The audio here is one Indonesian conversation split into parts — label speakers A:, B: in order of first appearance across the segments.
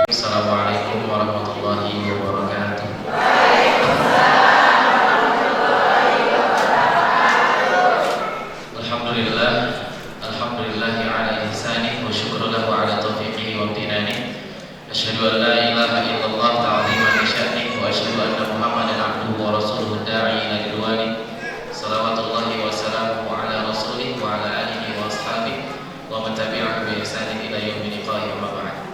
A: Assalamualaikum warahmatullahi wabarakatuh. Alhamdulillah, alhamdulillahi ala ihsanih wa syukru lahu ala taufiqihi wa amtinani. Asyhadu an la ilaha illallah ta'ziman li sya'nih wa asyhadu anna Muhammadan abduhu wa rasuluhu da'i ila ridwani. Salawatullahi wa salamuhu ala rasulih wa ala alihi wa ashabihi wa man tabi'ahu bi ihsanin ila yaumil liqa'i wa ba'd.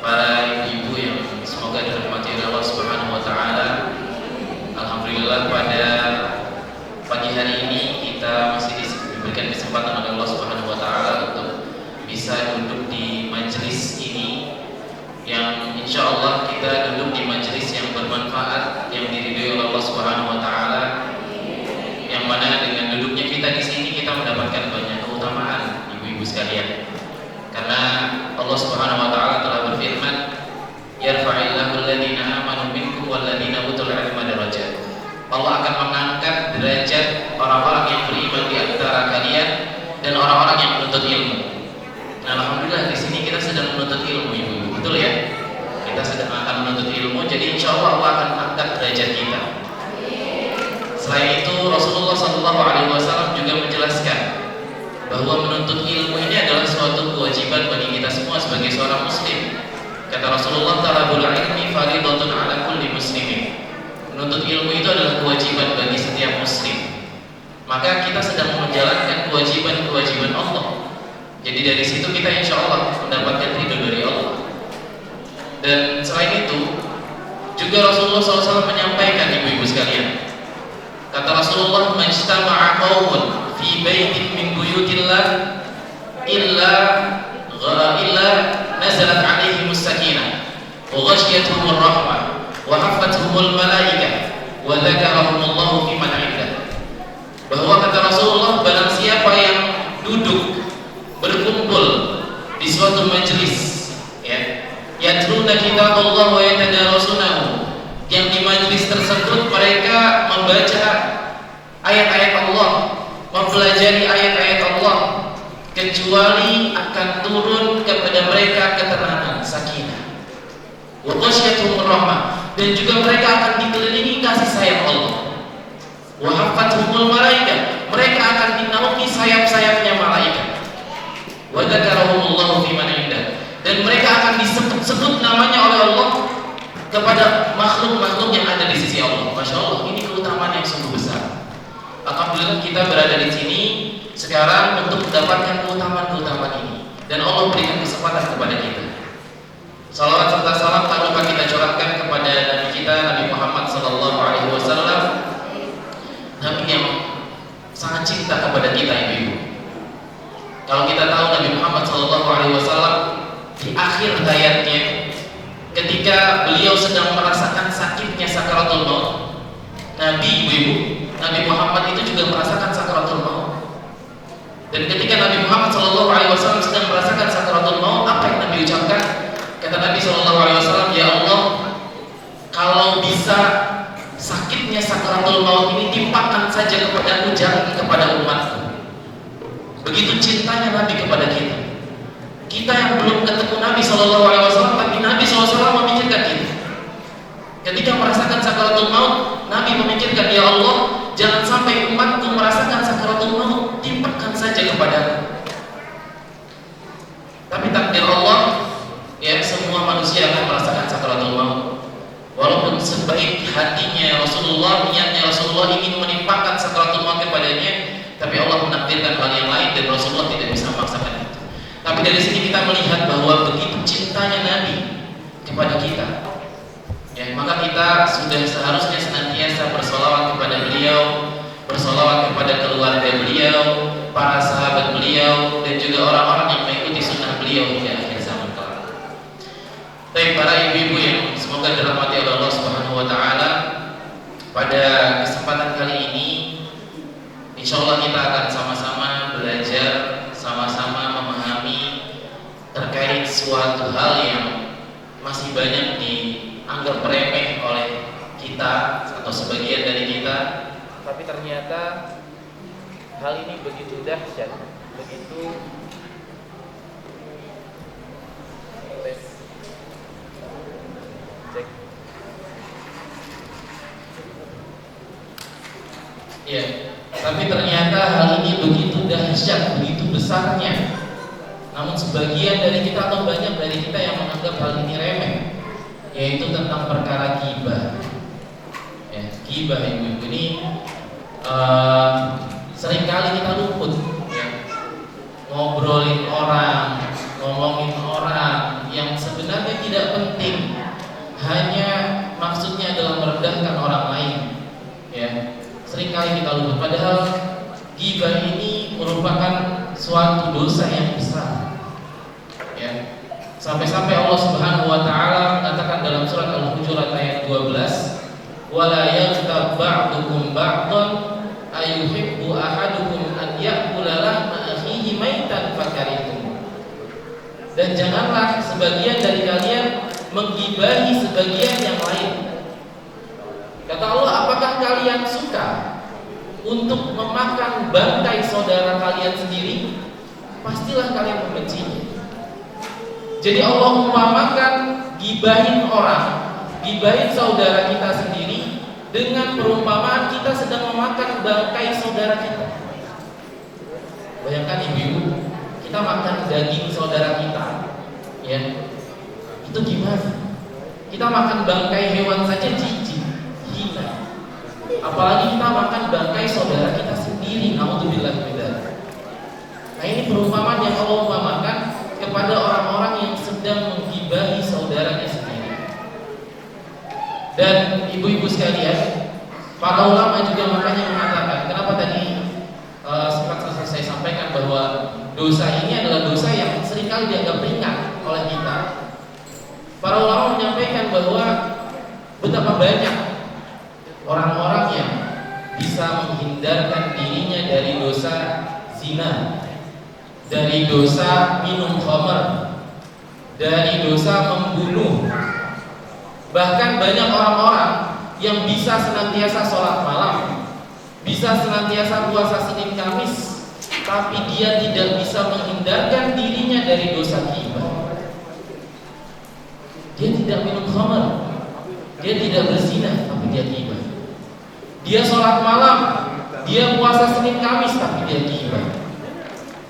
A: Para ibu yang semoga dirahmati oleh Allah Subhanahu wa taala. Alhamdulillah pada pagi hari ini kita masih diberikan kesempatan oleh Allah Subhanahu wa taala untuk bisa duduk di majelis ini yang insyaallah kita duduk di majelis yang bermanfaat, yang diridhoi oleh Allah Subhanahu wa taala. Yang mana dengan duduknya kita di sini kita mendapatkan banyak keutamaan ibu-ibu sekalian. Karena Allah Subhanahu wa taala telah berfirman, "Yarfa'illahu alladziina aamanu minkum walladziina utul 'ilma darajat." Allah akan mengangkat derajat orang-orang yang beriman di antara kalian dan orang-orang yang menuntut ilmu. Nah, alhamdulillah di sini kita sedang menuntut ilmu, ibu-ibu. Betul ya? Kita sedang akan menuntut ilmu, jadi insyaallah Allah akan angkat derajat kita. Selain itu, Rasulullah SAW juga menjelaskan bahwa menuntut ilmu ini adalah suatu kewajiban bagi kita semua sebagai seorang muslim. Kata Rasulullah, talabul ilmi fardhatun 'ala kulli muslimin. Menuntut ilmu itu adalah kewajiban bagi setiap muslim. Maka kita sedang menjalankan kewajiban-kewajiban Allah. Jadi dari situ kita insyaallah mendapatkan ridho dari Allah. Dan selain itu juga Rasulullah SAW menyampaikan, ibu-ibu sekalian, kata Rasulullah, "Majtama'a qaumun fi baitin min buyutillah illa nazalat 'alaihimus sakinah wa ghashiyatuhumur rahmah wa hafathumul malaikah wa dzakarahumullahu fi man 'indah." Bahwa kata Rasulullah, barang siapa yang duduk berkumpul di suatu majelis, ya, yatluna kitabullah wa yatadarasunahu, yang di majelis tersebut mereka membaca ayat-ayat Allah, mempelajari ayat-ayat Allah, kecuali akan turun kepada mereka ketenangan, sakinah, wa ghasyiyatuhumur rahmah, dan juga mereka akan dikelilingi kasih sayang Allah, wa hafathumul malaikah, mereka akan dinaungi sayap-sayapnya malaikat, wa dzakarahumullahu fi man 'indah, dan mereka akan disebut-sebut namanya oleh Allah kepada makhluk-makhluk yang ada di sisi Allah. Masya Allah, ini keutamaan yang sungguh besar. Alhamdulillah kita berada di sini sekarang untuk mendapatkan keutamaan-keutamaan ini, dan Allah berikan kesempatan kepada kita. Salawat serta salam tak lupa kita curahkan kepada Nabi kita, Nabi Muhammad SAW, Nabi yang sangat cinta kepada kita, ibu-ibu. Kalau kita tahu Nabi Muhammad SAW di akhir hayatnya, ketika beliau sedang merasakan sakitnya sakaratul maut, Nabi, ibu-ibu, Nabi Muhammad itu juga merasakan sakaratul maut. Dan ketika Nabi Muhammad SAW sedang merasakan sakaratul maut, apa yang Nabi ucapkan? Kata Nabi SAW, "Ya Allah, kalau bisa sakitnya sakaratul maut ini timpakan saja kepadaku, jangan kepada umatku." Begitu cintanya Nabi kepada kita. Kita yang belum ketemu Nabi SAW, tapi Nabi SAW memikirkan kita. Ketika merasakan sakaratul maut, Nabi memikirkan, "Ya Allah, jangan sampai umatku merasakan sakaratul maut, timpakan saja kepadaku." Tapi takdir Allah, ya, semua manusia akan merasakan sakaratul maut. Walaupun sebaik hatinya Rasulullah, niatnya Rasulullah ingin menimpakan sakaratul maut kepadanya, tapi Allah menakdirkan hal yang lain dan Rasulullah tidak bisa memaksakan itu. Tapi dari sini kita melihat bahwa begitu cintanya Nabi kepada kita, ya, maka kita sudah seharusnya senantiasa bersolawat kepada beliau, bersolawat kepada keluarga beliau, para sahabat beliau, dan juga orang-orang yang mengikuti sunnah beliau hingga akhir zaman kelak. Baik para ibu-ibu yang semoga dirahmati oleh Allah Subhanahu wa taala, pada kesempatan kali ini insyaallah kita akan sama-sama belajar, sama-sama memahami terkait suatu hal yang masih banyak dianggap remeh oleh kita atau sebagian dari kita, tapi ternyata hal ini begitu dahsyat, begitu Tapi ternyata hal ini begitu dahsyat, begitu besarnya. Namun sebagian dari kita atau banyak dari kita yang menganggap hal ini remeh, yaitu tentang perkara ghibah. Ya, ghibah ibu-ibu ini seringkali kita luput, ya. Ngobrolin orang, ngomongin orang yang sebenarnya tidak penting, hanya maksudnya adalah merendahkan orang lain, ya. Seringkali kita luput, padahal ghibah ini merupakan suatu dosa yang besar, ya. Sampai-sampai Allah Subhanahu wa taala mengatakan dalam surat Al-Hujurat ayat 12, wala yaghtab ba'dukum ba'dhan ayuhibbu ahadukum an ya'kula lahma akhihi maitan fakarihtum. Dan janganlah sebagian dari kalian menggibahi sebagian yang lain. Kata Allah, apakah kalian suka untuk memakan bangkai saudara kalian sendiri? Pastilah kalian membencinya. Jadi Allah umpamakan gibahin orang, gibahin saudara kita sendiri dengan perumpamaan kita sedang memakan bangkai saudara kita. Bayangkan ibu-ibu, kita makan daging saudara kita, ya, itu gimana? Kita makan bangkai hewan saja jijik, hina. Apalagi kita makan bangkai saudara kita sendiri. Naudzubillah min dzalik. Nah, ini perumpamaan yang Allah umpamakan kepada orang-orang yang sedang menggibahi saudaranya sendiri. Dan ibu-ibu sekalian, para ulama juga makanya mengatakan, kenapa tadi sempat saya sampaikan bahwa dosa ini adalah dosa yang seringkali dianggap ringan oleh kita. Para ulama menyampaikan bahwa betapa banyak orang-orang yang bisa menghindarkan dirinya dari dosa zina, dari dosa minum khamar, dari dosa membunuh. Bahkan banyak orang-orang yang bisa senantiasa sholat malam, bisa senantiasa puasa Senin Kamis, tapi dia tidak bisa menghindarkan dirinya dari dosa ghibah. Dia tidak minum khamar, dia tidak berzina, tapi dia ghibah. Dia sholat malam, dia puasa Senin Kamis, tapi dia ghibah.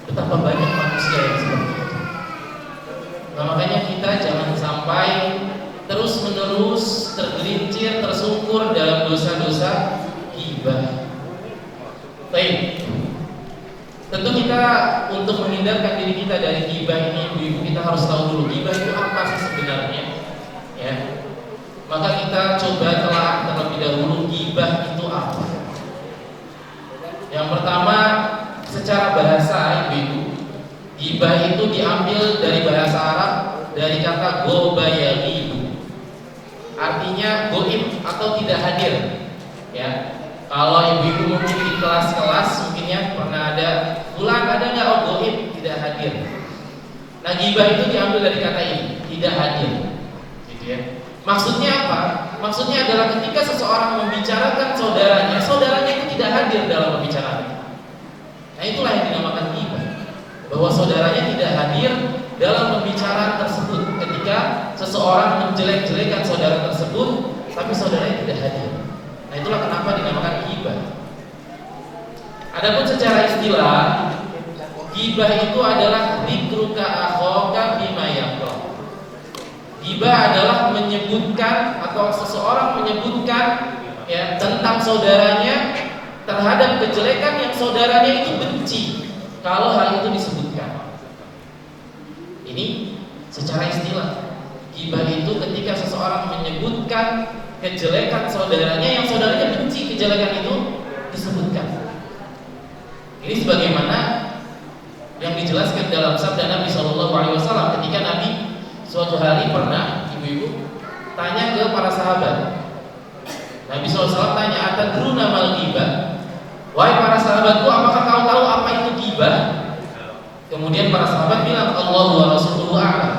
A: Betapa banyak manusia yang seperti itu. Nah, makanya kita jangan sampai terus-menerus tergelincir, tersungkur dalam dosa-dosa ghibah. Baik. Tentu kita untuk menghindarkan diri kita dari ghibah ini, ibu-ibu, kita harus tahu dulu ghibah itu apa sih sebenarnya, ya. Maka kita coba telah terlebih dahulu ghibah itu apa. Yang pertama, secara bahasa ibu-ibu, ghibah itu diambil dari bahasa Arab dari kata goba yaghibu, artinya goib atau tidak hadir, ya. Kalau ibu-ibu mungkin di kelas-kelas mungkin ya pernah ada bulan ada nggak, oh goib, tidak hadir. Nah, ghibah itu diambil dari kata ini, tidak hadir, gitu ya. Maksudnya apa? Maksudnya adalah ketika seseorang membicarakan saudaranya, saudaranya itu tidak hadir dalam pembicaraan. Nah, itulah yang dinamakan ghibah, bahwa saudaranya tidak hadir dalam pembicaraan tersebut. Ketika seseorang menjelek-jelekan saudara tersebut, tapi saudaranya tidak hadir. Nah, itulah kenapa dinamakan ghibah. Adapun secara istilah, ghibah itu adalah dzikruka akhaka bima yakrah. Ghibah adalah menyebutkan atau seseorang menyebutkan, ya, tentang saudaranya terhadap kejelekan yang saudaranya itu benci kalau hal itu disebutkan. Ini secara istilah. Ghibah itu ketika seseorang menyebutkan kejelekan saudaranya yang saudaranya benci kejelekan itu disebutkan. Ini sebagaimana yang dijelaskan dalam sabda Nabi SAW ketika Nabi suatu hari pernah, ibu-ibu, tanya ke para sahabat. Nabi SAW tanya, atadruna mal ghibah? Wahai para sahabatku, apakah kau tahu apa itu ghibah? Kemudian para sahabat bilang, Allah wa rasuluhu a'lam.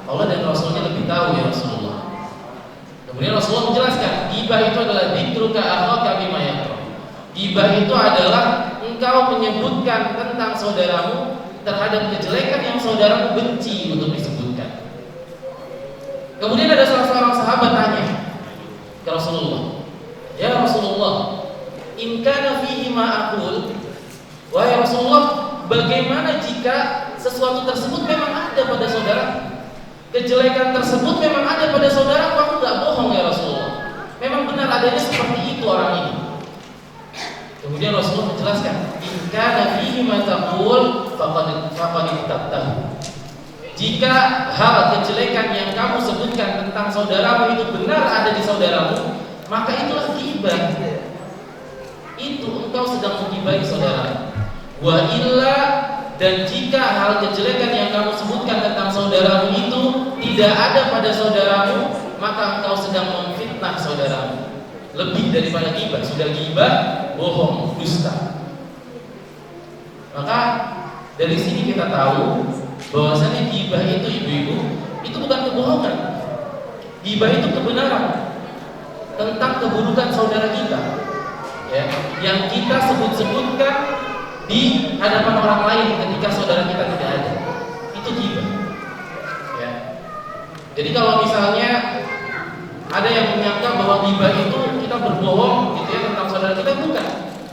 A: Allah dan Rasulnya lebih tahu ya Rasulullah. Kemudian Rasulullah menjelaskan, ghibah itu adalah dzikruka akhaka bima yakrah. Ghibah itu adalah engkau menyebutkan tentang saudaramu terhadap kejelekan yang saudaramu benci untuk disebutkan. Kemudian ada salah seorang sahabat tanya ke Rasulullah, ya Rasulullah, in kana fihi ma aqul, bagaimana jika sesuatu tersebut memang ada pada saudara? Kejelekan tersebut memang ada pada saudara, aku nggak bohong ya Rasulullah. Memang benar adanya seperti itu orang ini. Kemudian Rasulullah menjelaskan, "In kana fihi ma taqul faqad ittaqtahu." Jika hal kejelekan yang kamu sebutkan tentang saudaramu itu benar ada di saudaramu, maka itulah ghibah. Itu engkau sedang menggibahi saudara. Wa illa, dan jika hal kejelekan yang kamu sebutkan tentang saudaramu itu tidak ada pada saudaramu, maka engkau sedang memfitnah saudaramu. Lebih daripada ghibah, sudah ghibah, bohong, dusta. Maka dari sini kita tahu bahwasanya ghibah itu, ibu-ibu, itu bukan kebohongan. Ghibah itu kebenaran tentang keburukan saudara kita, ya, yang kita sebut-sebutkan di hadapan orang lain ketika saudara kita tidak ada. Itu ghibah, ya. Jadi kalau misalnya ada yang menyangka bahwa ghibah itu kita berbohong gitu ya tentang saudara kita, bukan.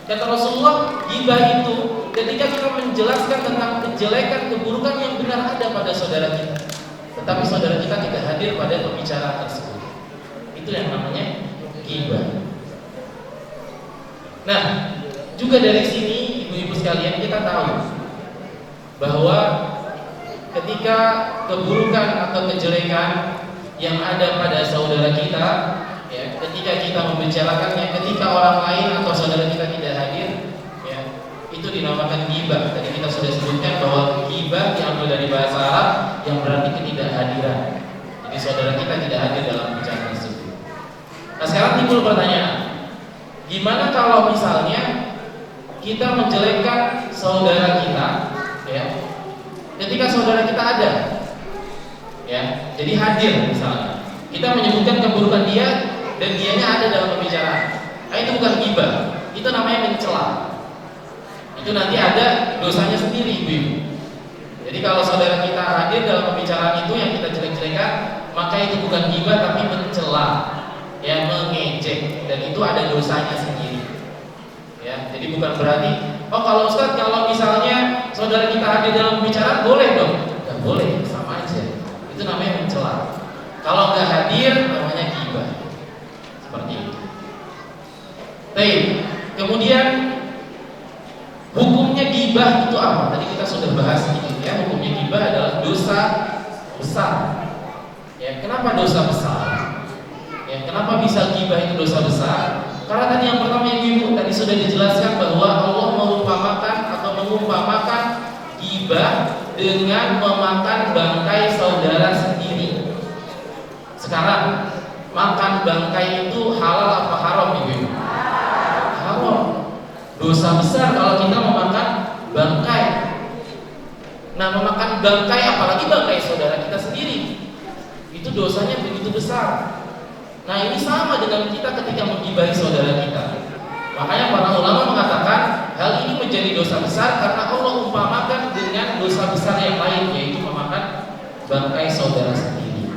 A: Kata Rasulullah, ghibah itu ketika kita menjelaskan tentang kejelekan, keburukan yang benar ada pada saudara kita, tetapi saudara kita tidak hadir pada pembicaraan tersebut. Itu yang namanya ghibah. Nah, juga dari sini ibu-ibu sekalian kita tahu bahwa ketika keburukan atau kejelekan yang ada pada saudara kita, ya, ketika kita membicarakannya, ketika orang lain atau saudara kita tidak hadir, ya, itu dinamakan ghibah. Tadi kita sudah sebutkan bahwa ghibah diambil dari bahasa Arab yang berarti ketidakhadiran. Jadi saudara kita tidak hadir dalam bicara tersebut. Nah, sekarang timbul pertanyaan, gimana kalau misalnya kita menjelekkan saudara kita, ya, ketika saudara kita ada, ya, jadi hadir misalnya, kita menyebutkan keburukan dia dan dianya ada dalam pembicaraan. Nah, itu bukan ghibah, itu namanya mencela. Itu nanti ada dosanya sendiri, ibu-ibu. Jadi kalau saudara kita hadir dalam pembicaraan itu yang kita jelek-jelekan, maka itu bukan ghibah tapi mencela, ya, mengejek, dan itu ada dosanya sendiri. Ya, jadi bukan berarti, oh kalau Ustaz, kalau misalnya saudara kita hadir dalam pembicaraan boleh dong? Nggak boleh, sama aja. Itu namanya mencela. Kalau nggak hadir namanya ghibah. Seperti itu. Baik. Kemudian hukumnya ghibah itu apa? Tadi kita sudah bahas sedikit, ya. Hukumnya ghibah adalah dosa besar. Ya, kenapa dosa besar? Ya, kenapa bisa ghibah itu dosa besar? Karena tadi yang pertama ibu tadi sudah dijelaskan bahwa Allah mengumpamakan ghibah dengan memakan bangkai saudara sendiri. Sekarang, makan bangkai itu halal apa haram, ibu? Haram. Dosa besar kalau kita memakan bangkai. Nah, memakan bangkai, apalagi bangkai saudara kita sendiri, itu dosanya begitu besar. Nah, ini sama dengan kita ketika menggibahi saudara kita. Makanya para ulama mengatakan hal ini menjadi dosa besar karena Allah umpamakan dengan dosa besar yang lain, yaitu memakan bangkai saudara sendiri.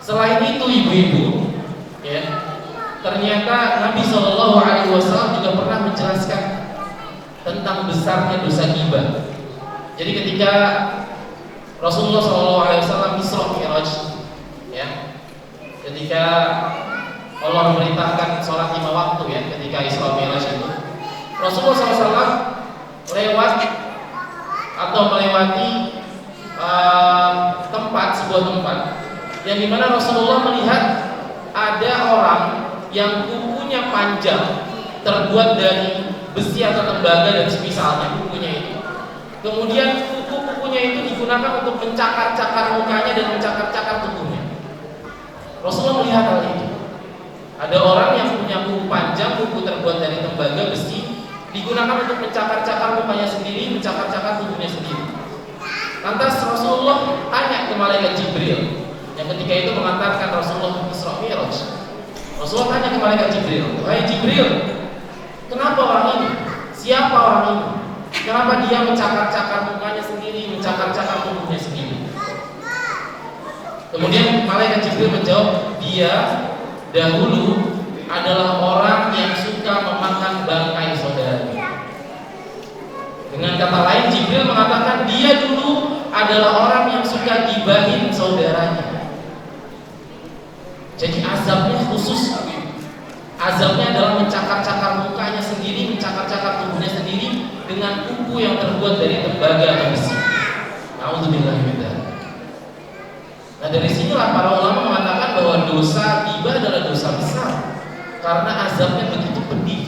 A: Selain itu, ibu-ibu, ya, ternyata Nabi SAW juga pernah menjelaskan tentang besarnya dosa ghibah. Jadi ketika Rasulullah SAW Isra Mi'raj, ya, ketika Allah memerintahkan sholat 5 waktu, ya, ketika Isra Mi'raj itu, Rasulullah SAW lewat atau melewati sebuah tempat yang dimana Rasulullah melihat ada orang yang kukunya panjang, terbuat dari besi atau tembaga dan semisalnya kukunya itu. Kemudian kuku-kukunya itu digunakan untuk mencakar-cakar mukanya dan mencakar-cakar tubuhnya. Rasulullah melihat hal itu. Ada orang yang punya kuku panjang, kuku terbuat dari tembaga besi, digunakan untuk mencakar-cakar mukanya sendiri, mencakar-cakar tubuhnya sendiri. Lantas Rasulullah tanya ke malaikat Jibril yang ketika itu mengantarkan Rasulullah Isra Mi'raj. Rasulullah tanya ke malaikat Jibril, "Wahai Jibril, kenapa orang ini? Siapa orang ini? Kenapa dia mencakar-cakar mukanya sendiri, mencakar-cakar tubuhnya sendiri?" Kemudian malaikat Jibril menjawab, "Dia dahulu adalah orang yang suka memakan bangkai saudaranya." Dengan kata adalah orang yang suka gibahin saudaranya. Jadi azabnya khusus. Azabnya adalah mencakar-cakar mukanya sendiri, mencakar-cakar tubuhnya sendiri dengan kuku yang terbuat dari tembaga atau besi. Nauzubillah min dzalik. Nah, dari sinilah para ulama mengatakan bahwa dosa ghibah adalah dosa besar karena azabnya begitu pedih,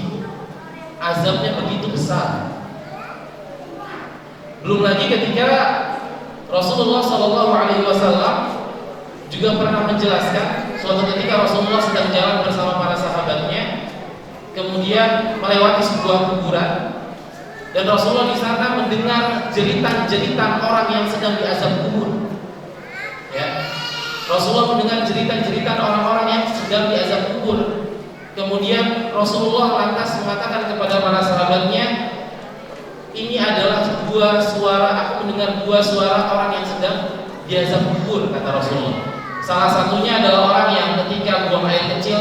A: azabnya begitu besar. Belum lagi ketika Rasulullah SAW juga pernah menjelaskan suatu ketika Rasulullah sedang jalan bersama para sahabatnya, kemudian melewati sebuah kuburan, dan Rasulullah di sana mendengar jeritan-jeritan orang yang sedang diazab kubur. Ya, Rasulullah mendengar jeritan-jeritan orang-orang yang sedang diazab kubur. Kemudian Rasulullah lantas mengatakan kepada para sahabatnya, ini adalah dua suara, aku mendengar dua suara orang yang sedang diazab kubur, kata Rasulullah. Salah satunya adalah orang yang ketika buang air kecil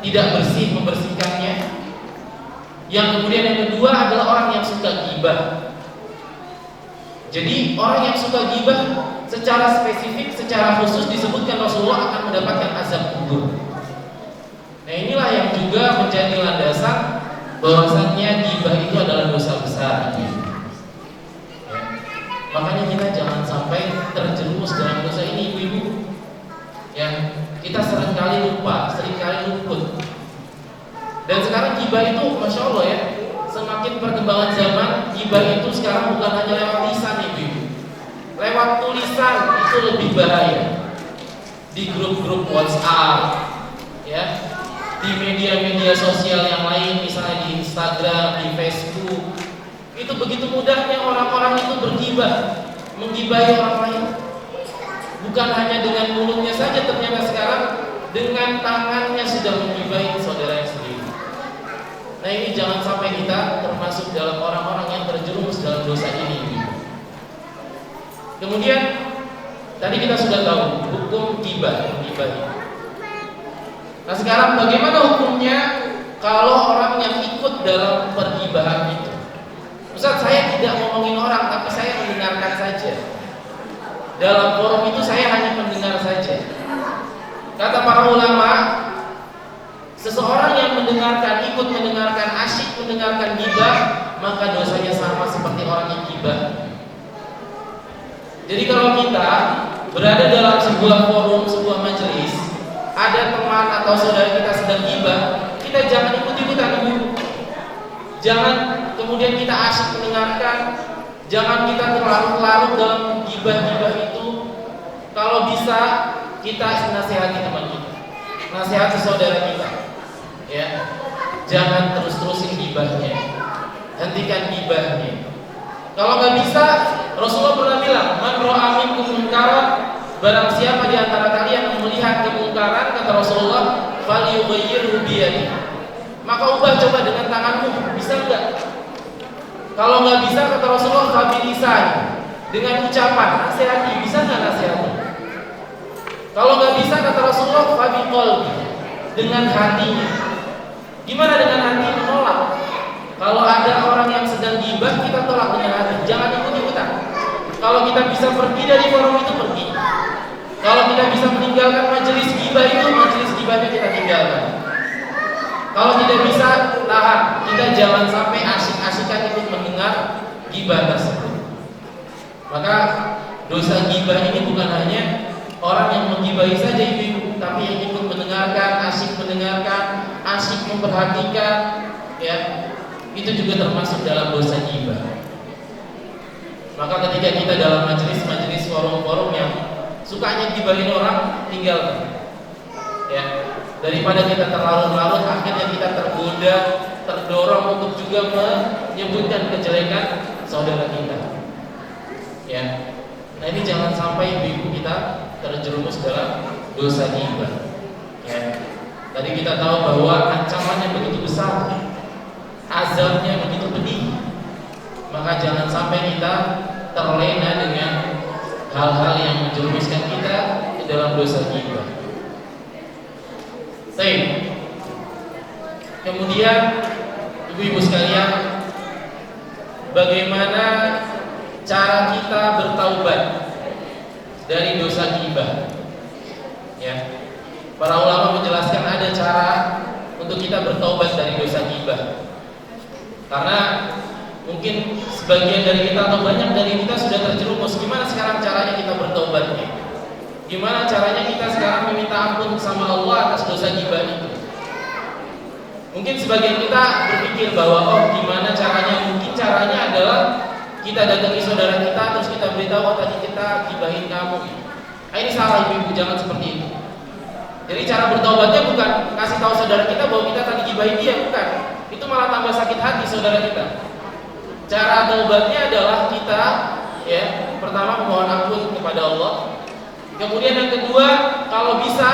A: tidak bersih membersihkannya. Yang kemudian yang kedua adalah orang yang suka ghibah. Jadi orang yang suka ghibah secara spesifik, secara khusus disebutkan Rasulullah akan mendapatkan azab kubur. Nah, inilah yang juga menjadi landasan bahwasannya ghibah itu adalah dosa besar. Ya. Makanya kita jangan sampai terjerumus dalam dosa ini, ibu-ibu. Ya, kita seringkali lupa, seringkali luput. Dan sekarang ghibah itu, masya Allah ya, semakin perkembangan zaman, ghibah itu sekarang bukan hanya lewat lisan, ibu-ibu. Lewat tulisan itu lebih bahaya. Di grup-grup WhatsApp, ya, di media-media sosial yang lain, misalnya di Instagram, di Facebook, itu begitu mudahnya orang-orang itu berghibah, menggibahi orang lain. Bukan hanya dengan mulutnya saja, ternyata sekarang dengan tangannya sudah menggibahi saudaranya sendiri. Nah, ini jangan sampai kita termasuk dalam orang-orang yang terjerumus dalam dosa ini. Kemudian tadi kita sudah tahu hukum ghibah, menggibahi. Nah, sekarang bagaimana hukumnya kalau orang yang ikut dalam pergibahan itu? Ustaz, saya tidak ngomongin orang, tapi saya mendengarkan saja. Dalam forum itu saya hanya mendengar saja. Kata para ulama, seseorang yang mendengarkan, ikut mendengarkan, asyik mendengarkan ghibah, maka dosanya sama seperti orang yang ghibah. Jadi kalau kita berada dalam sebuah forum, sebuah majelis, ada teman atau saudara kita sedang ghibah, kita jangan ikut-ikutan dulu. Jangan kemudian kita asyik mendengarkan, jangan kita terlarut-larut dalam ghibah-ghibah itu. Kalau bisa kita nasihati teman kita, nasihati saudara kita, ya. Jangan terus-terusin ghibahnya, hentikan ghibahnya. Kalau nggak bisa, Rasulullah pernah bilang, man ra'a minkum munkaran, barang siapa di antara kalian melihat kemungkaran, kata Rasulullah, falyughayyirhu biyadihi, maka ubah coba dengan tanganmu. Bisa enggak? Kalau nggak bisa, kata Rasulullah, fabilisan, dengan ucapan, nasihati. Bisa nggak nasihati? Kalau nggak bisa, kata Rasulullah, fabiqalbi, dengan hatinya. Gimana dengan hati? Menolak. Kalau ada orang yang sedang ghibah, kita tolak dengan hati. Jangan ikut-ikutan. Kalau kita bisa pergi dari forum itu, pergi. Kalau kita bisa meninggalkan majelis ghibah itu, majelis ghibahnya kita tinggalkan. Kalau tidak bisa, tahan. Kita jangan sampai asyik-asyikan ikut mendengar ghibah tersebut. Maka dosa ghibah ini bukan hanya orang yang menggibahi saja, ibu, tapi yang ikut mendengarkan, asyik memperhatikan, ya, itu juga termasuk dalam dosa ghibah. Maka ketika kita dalam majelis forum-forum yang sukanya gibahin orang, tinggalkan. Ya, daripada kita terlarut-larut, akhirnya kita tergoda, terdorong untuk juga menyebutkan kejelekan saudara kita. Ya, nah ini jangan sampai ibu kita terjerumus dalam dosa ghibah. Ya, tadi kita tahu bahwa ancamannya begitu besar, azabnya begitu pedih. Maka jangan sampai kita terlena dengan hal-hal yang menjerumuskan kita di dalam dosa ghibah. Baik. Kemudian ibu-ibu sekalian, bagaimana cara kita bertaubat dari dosa ghibah. Ya. Para ulama menjelaskan ada cara untuk kita bertobat dari dosa ghibah. Karena mungkin sebagian dari kita atau banyak dari kita sudah terjerumus. Gimana sekarang caranya kita bertobatnya? Gimana caranya kita sekarang meminta ampun sama Allah atas dosa ghibah itu? Mungkin sebagian kita berpikir bahwa oh gimana caranya? Mungkin caranya adalah kita datangi saudara kita terus kita beritahu oh tadi kita gibahin kamu. Ini salah ibu-ibu, jangan seperti itu. Jadi cara bertobatnya bukan kasih tahu saudara kita bahwa kita tadi gibahin dia, bukan. Itu malah tambah sakit hati saudara kita. Cara taubatnya adalah kita ya pertama memohon ampun kepada Allah. Kemudian yang kedua, kalau bisa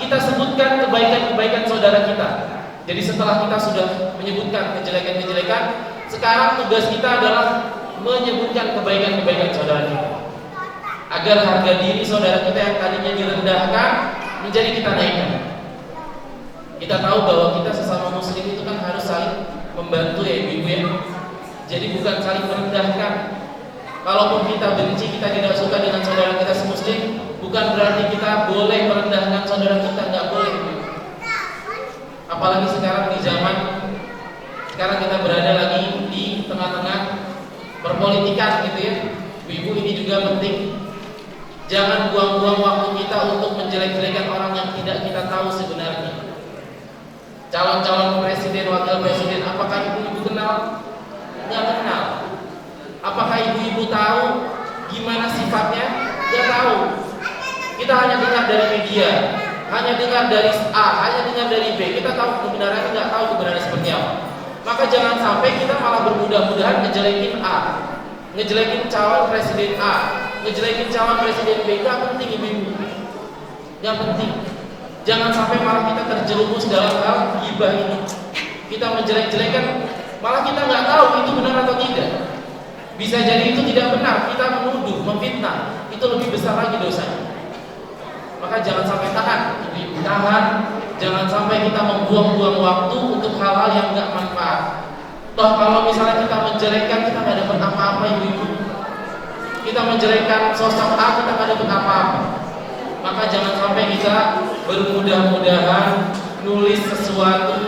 A: kita sebutkan kebaikan-kebaikan saudara kita. Jadi setelah kita sudah menyebutkan kejelekan-kejelekan, sekarang tugas kita adalah menyebutkan kebaikan-kebaikan saudara kita. Agar harga diri saudara kita yang tadinya direndahkan menjadi kita naikkan. Kita tahu bahwa kita sesama muslim itu kan harus saling membantu ya ibu-ibu ya. Jadi bukan saling merendahkan. Kalaupun kita benci, kita tidak suka dengan saudara kita semuslim, bukan berarti kita boleh merendahkan saudara kita, nggak boleh. Apalagi sekarang di zaman sekarang kita berada lagi di tengah-tengah perpolitikan gitu ya. Ibu ini juga penting. Jangan buang-buang waktu kita untuk menjelek-jelekan orang yang tidak kita tahu sebenarnya. Calon-calon presiden, wakil presiden, apakah ibu-ibu kenal? Nggak kenal. Apakah ibu-ibu tahu gimana sifatnya? Nggak tahu. Kita hanya dengar dari media, hanya dengar dari A, hanya dengar dari B. Kita tahu kebenarannya, nggak tahu kebenarannya seperti apa. Maka jangan sampai kita malah bermudah-mudahan ngejelekin A, ngejelekin calon presiden A, ngejelekin calon presiden B. Nggak penting ibu-ibu, nggak penting. Jangan sampai malah kita terjerumus dalam hal ghibah ini. Kita menjelek-jelekan, malah kita nggak tahu itu benar atau tidak. Bisa jadi itu tidak benar, kita menuduh, memfitnah, itu lebih besar lagi dosanya. Maka jangan sampai tahan, ibu-ibu tahan. Jangan sampai kita membuang-buang waktu untuk hal-hal yang nggak manfaat. Toh kalau misalnya kita menjelekkan, kita nggak dapat apa-apa ibu-ibu. Kita menjelekkan sosok A, kita nggak dapat apa-apa. Maka jangan sampai kita bermudah-mudahan nulis sesuatu,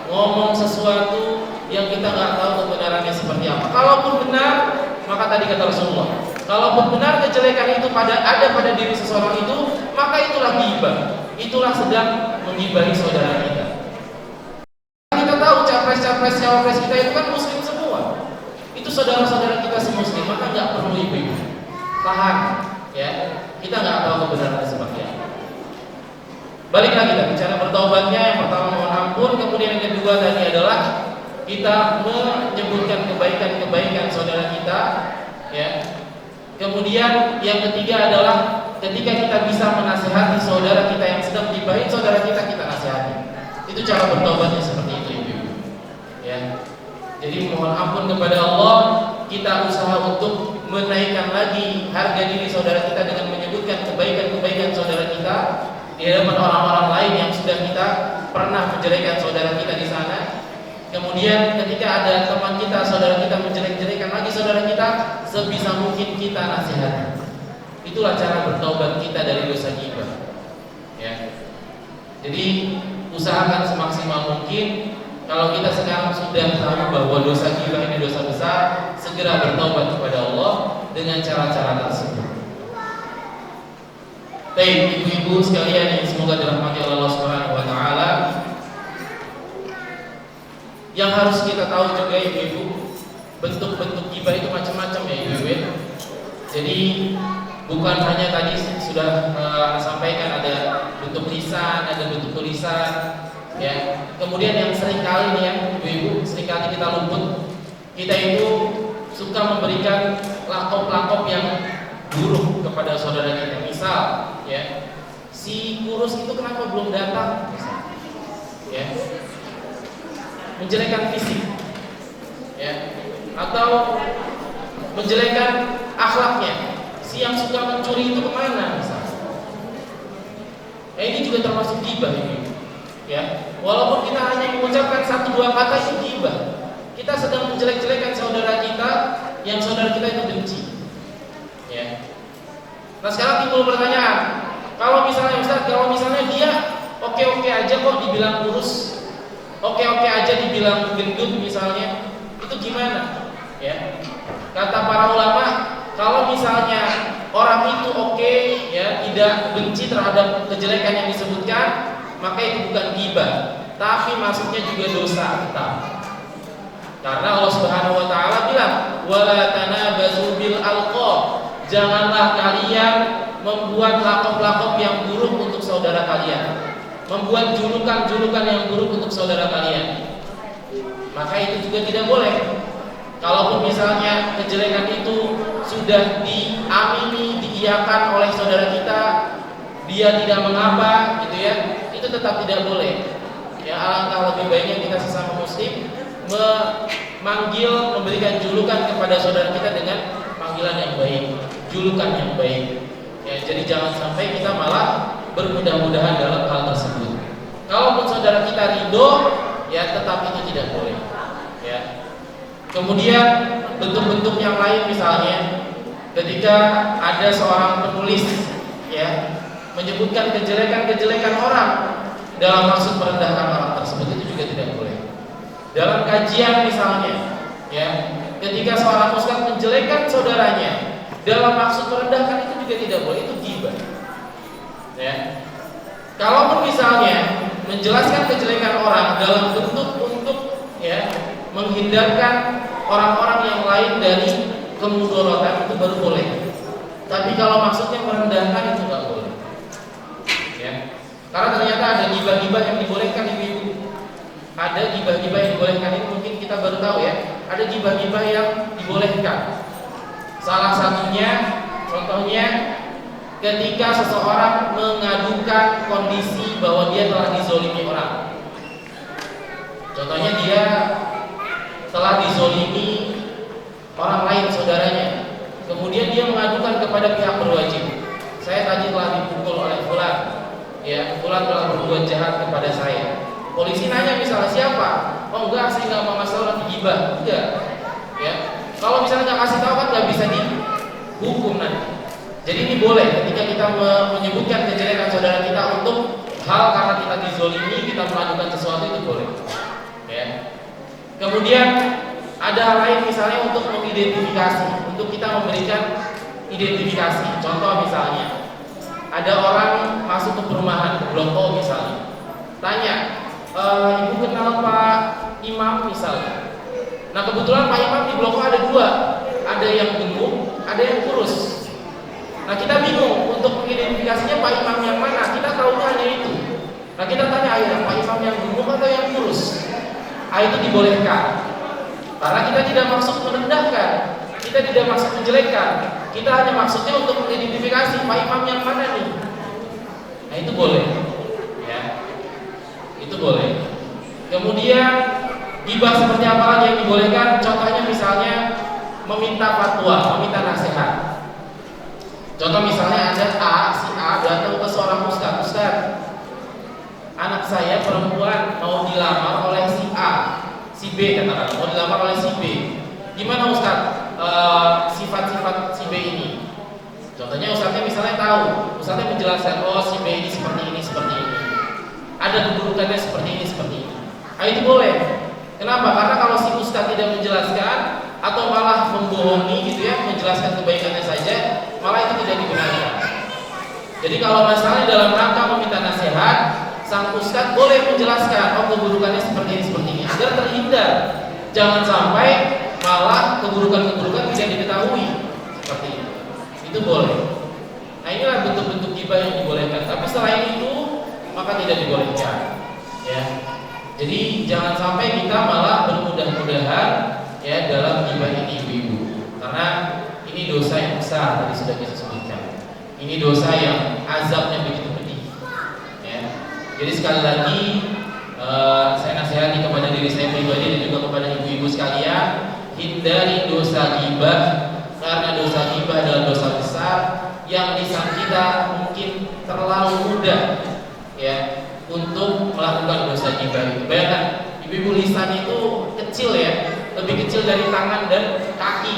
A: ngomong sesuatu yang kita nggak tahu kebenarannya seperti apa. Kalaupun benar, maka tadi kata Rasulullah, kalaupun benar kejelekan itu ada pada diri seseorang itu, maka itulah ghibah. Itulah sedang menggibahi saudara kita. Kita tahu capres-capres, cawapres kita itu kan muslim semua. Itu saudara-saudara kita semuslim, maka nggak perlu ibu-ibu tahan, ya. Kita nggak tahu kebenarannya seperti apa. Balik lagi kita bicara bertaubatnya. Yang pertama mohon ampun, kemudian yang kedua tadi adalah kita menyebutkan kebaikan-kebaikan saudara kita, ya. Kemudian yang ketiga adalah ketika kita bisa menasihati saudara kita yang sedang gibahin saudara kita, kita nasihati. Itu cara bertobatnya seperti itu, ibu. Ya. Jadi mohon ampun kepada Allah, kita usaha untuk menaikkan lagi harga diri saudara kita dengan menyebutkan kebaikan-kebaikan saudara kita di hadapan orang-orang lain yang sudah kita pernah menjelekan saudara kita di sana. Kemudian ketika ada teman kita, saudara kita menjelek-jelekan lagi saudara kita, sebisa mungkin kita nasihati. Itulah cara bertaubat kita dari dosa ghibah. Ya. Jadi usahakan semaksimal mungkin. Kalau kita sekarang sudah tahu bahwa dosa ghibah ini dosa besar, segera bertaubat kepada Allah dengan cara-cara tersebut. Baik, ibu-ibu sekalian yang semoga dirahmati oleh Allah Subhanahu wa taala. Yang harus kita tahu juga ibu-ibu, bentuk-bentuk ghibah itu macam-macam ya ibu-ibu. Jadi bukan hanya tadi sudah sampaikan ada bentuk lisan, ada bentuk tulisan, ya. Kemudian yang sering kali nih ya ibu-ibu, sering kali kita luput. Kita itu suka memberikan lakop-lakop yang buruk kepada saudara kita. Misal, ya, si kurus itu kenapa belum datang? Misal, ya. Menjelekkan fisik, ya, atau menjelekkan akhlaknya. Si yang suka mencuri itu kemana, misalnya? Ini juga termasuk ghibah ini, ya. Walaupun kita hanya mengucapkan 1-2 kata itu ghibah. Kita sedang menjelek-jelekan saudara kita yang saudara kita itu benci, ya. Nah sekarang Misal timbul pertanyaan, kalau misalnya dia oke-oke aja kok dibilang kurus, oke-oke aja dibilang gendut misalnya, itu gimana? Ya, kata para ulama, kalau misalnya orang itu oke, ya, tidak benci terhadap kejelekan yang disebutkan, maka itu bukan ghibah, tapi maksudnya juga dosa tetap. Karena Allah Subhanahu wa taala bilang, "Wala tanabazu bil alqab." Janganlah kalian membuat lakop-lakop yang buruk untuk saudara kalian, membuat julukan-julukan yang buruk untuk saudara kalian. Maka itu juga tidak boleh. Kalaupun misalnya kejelekan itu sudah diamini, diiyakan oleh saudara kita, dia tidak mengapa, gitu ya, itu tetap tidak boleh. Ya, alangkah lebih baiknya kita sesama muslim memanggil, memberikan julukan kepada saudara kita dengan panggilan yang baik, julukan yang baik. Ya, jadi jangan sampai kita malah bermudah-mudahan dalam hal tersebut. Kalaupun saudara kita ridho, ya tetap itu tidak boleh. Ya. Kemudian bentuk-bentuk yang lain, misalnya ketika ada seorang penulis, ya, menyebutkan kejelekan-kejelekan orang dalam maksud merendahkan orang tersebut, itu juga tidak boleh. Dalam kajian misalnya, ya, ketika seorang ustaz menjelekkan saudaranya dalam maksud merendahkan, itu juga tidak boleh, itu ghibah. Ya. Kalaupun misalnya menjelaskan kejelekan orang dalam bentuk untuk, ya, menghindarkan orang-orang yang lain dari kemudorotan, itu baru boleh. Tapi kalau maksudnya merendahkan, itu nggak boleh. Ya. Karena ternyata ada ghibah-ghibah yang dibolehkan, ibu-ibu. Ada ghibah-ghibah yang dibolehkan, ini mungkin kita baru tahu, ya. Ada ghibah-ghibah yang dibolehkan. Salah satunya, contohnya, ketika seseorang mengadukan kondisi bahwa dia telah dizolimi orang. Contohnya dia telah dizolimi orang lain, saudaranya. Kemudian dia mengadukan kepada pihak berwajib. Saya tadi telah dipukul oleh fulan, ya, fulan telah berbuat jahat kepada saya. Polisi nanya misalnya, siapa? Oh enggak, saya nggak mau masalah nanti ghibah. Enggak, ya. Kalau misalnya nggak kasih tahu kan nggak bisa dihukum nanti. Jadi ini boleh ketika kita menyebutkan kejelekan saudara kita untuk hal karena kita dizolimi, kita mengadukan sesuatu, itu boleh. Ya. Kemudian ada hal lain, misalnya untuk mengidentifikasi, untuk kita memberikan identifikasi. Contoh misalnya, ada orang masuk ke perumahan, Blok O misalnya, tanya, ibu kenal Pak Imam misalnya. Nah kebetulan Pak Imam di Blok O ada dua, ada yang gemuk, ada yang kurus. Nah kita bingung untuk mengidentifikasinya Pak Imam yang mana, kita tahunya hanya itu. Nah kita tanya, ayah, Pak Imam yang gemuk atau yang kurus? Itu dibolehkan, karena kita tidak maksud merendahkan, kita tidak maksud menjelekkan, kita hanya maksudnya untuk mengidentifikasi Pak Imam yang mana nih. Nah itu boleh, ya, itu boleh. Kemudian ghibah seperti apa lagi yang dibolehkan? Contohnya misalnya meminta fatwa, meminta nasihat. Contoh misalnya ada si A datang ke seorang ustaz, anak saya perempuan mau dilamar oleh si A, si B katakan, mau dilamar oleh si B. Gimana Ustaz sifat-sifat si B ini? Contohnya Ustaznya misalnya tahu, Ustaznya menjelaskan, oh si B ini seperti ini, ada keburukannya seperti ini. Nah itu boleh. Kenapa? Karena kalau si Ustaz tidak menjelaskan atau malah membohongi, gitu ya, menjelaskan kebaikannya saja, malah itu tidak dibenarkan. Jadi kalau misalnya dalam rangka meminta nasihat, sang ustaz boleh menjelaskan, oh keburukannya seperti ini, agar terhindar. Jangan sampai malah keburukan-keburukan tidak diketahui seperti itu. Itu boleh. Nah inilah bentuk-bentuk ghibah yang dibolehkan. Tapi selain itu maka tidak dibolehkan. Ya. Jadi jangan sampai kita malah bermudah-mudahan, ya, dalam ghibah ini, ibu-ibu. Karena ini dosa yang besar, tadi sudah kita sebutkan. Ini dosa yang azabnya begitu pedih. Ya. Jadi sekali lagi saya nasihati kepada diri saya pribadi dan juga kepada ibu-ibu sekalian, hindari dosa ghibah, karena dosa ghibah adalah dosa besar yang lisan kita mungkin terlalu mudah, ya, untuk melakukan dosa ghibah itu. Bayangkan, ibu-ibu, lisan itu kecil, ya, lebih kecil dari tangan dan kaki,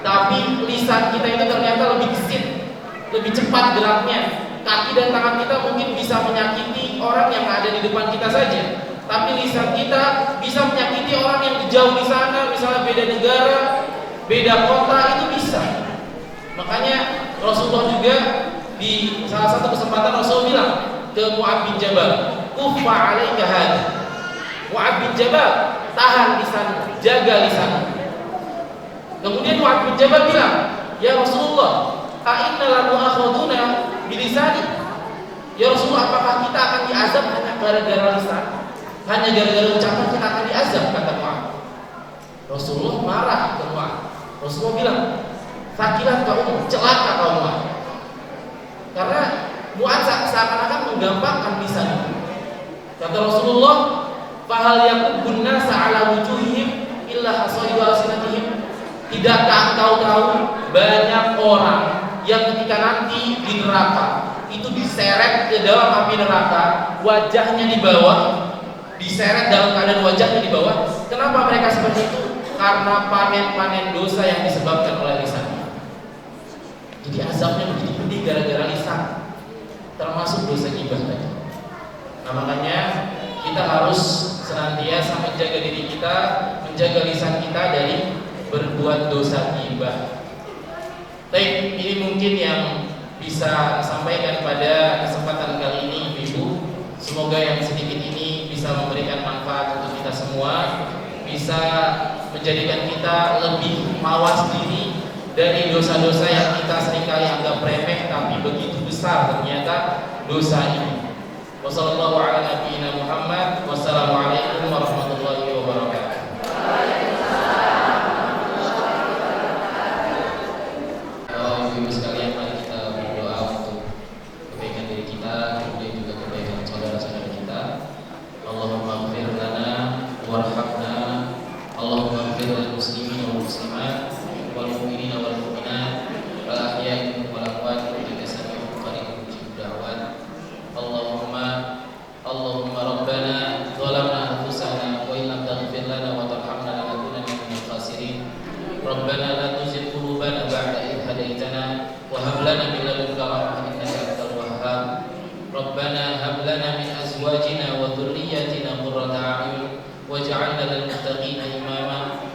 A: tapi lisan kita itu ternyata lebih gesit lebih cepat geraknya. Kaki dan tangan kita mungkin bisa menyakiti orang yang ada di depan kita saja, tapi lisan kita bisa menyakiti orang yang jauh di sana, misalnya beda negara, beda kota, itu bisa. Makanya Rasulullah juga di salah satu kesempatan Rasul bilang ke Mu'adz bin Jabal, "Kuffa 'alaika hadza." Mu'adz bin Jabal, tahan lisan, jaga lisan. Kemudian Mu'adz bin Jabal bilang, "Ya Rasulullah, a'inna la mu'akhaduna bilisani?" Ya Rasulullah, apakah kita akan diazab hanya gara-gara lisan? Hanya gara-gara ucapan kita akan diazab, kata Mu'adz. Rasulullah marah ke Mu'adz. Rasulullah bilang, "Sakilat kaum, celaka kaum Mu'adz." Karena Mu'adz seakan-akan menggampangkan lisan itu. Kata Rasulullah, "Fahal yakubbun nasa 'ala wujuhihim illa hasaidu alsinatihim?" Tidakkah engkau tahu banyak orang yang ketika nanti di neraka itu diseret ke dalam api neraka, wajahnya di bawah, diseret dalam keadaan wajahnya di bawah. Kenapa mereka seperti itu? Karena panen-panen dosa yang disebabkan oleh lisan. Jadi azabnya begitu pedih gara-gara lisan, termasuk dosa ghibah tadi. Nah, makanya kita harus senantiasa menjaga diri kita, menjaga lisan kita dari berbuat dosa ghibah. Baik, ini mungkin yang bisa sampaikan pada kesempatan kali ini, Ibu. Semoga yang sedikit ini bisa memberikan manfaat untuk kita semua, bisa menjadikan kita lebih mawas diri dari dosa-dosa yang kita seringkali anggap remeh tapi begitu besar ternyata dosa ini. Wassalamualaikum warahmatullahi wabarakatuh. Ibu sekalian, mari kita berdoa untuk kebaikan diri kita, kemudian juga kebaikan saudara-saudara kita. Allahumma ighfir lana warhamna, Allahumma ighfir lil muslimin wal muslimat wal mu'minina wal mu'minat wal ahya'i minhum wal amwat innaka sami'un qaribun mujibud da'wat. Allahumma rabbana zalamna anfusana wa in lam taghfir lana wa tarhamna lanakunanna minal khasirin. Rabbana la tuzigh qulubana ba'da idh hadaytana wa hab lana min ladunka rahmah innaka antal wahhab. Rabbana hab lana min azwajina wa dhurriyyatina qurrata a'yun waj'alna lil muttaqina imama.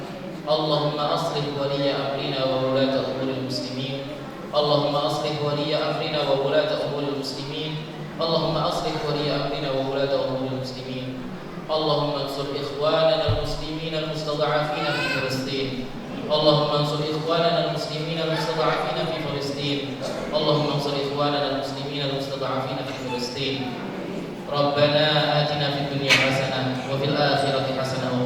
A: Allahumma aslih waliya amrina wa wulata umuril muslimin. Allahumma aslih waliya amrina wa wulata umuril muslimin. Allahumma aslih waliya amrina wa wulata umuril muslimin. Allahumma ansur ikhwanana al-muslimin al-mustad'afina fi Filistin. Allahumma ansur ikhwanana al-muslimin al-mustad'afina fi Filistin. Allahumma ansur ikhwanana al-muslimin al-mustad'afina fi Filistin. Rabbana atina fid dunya hasanah wa fil akhirati hasanah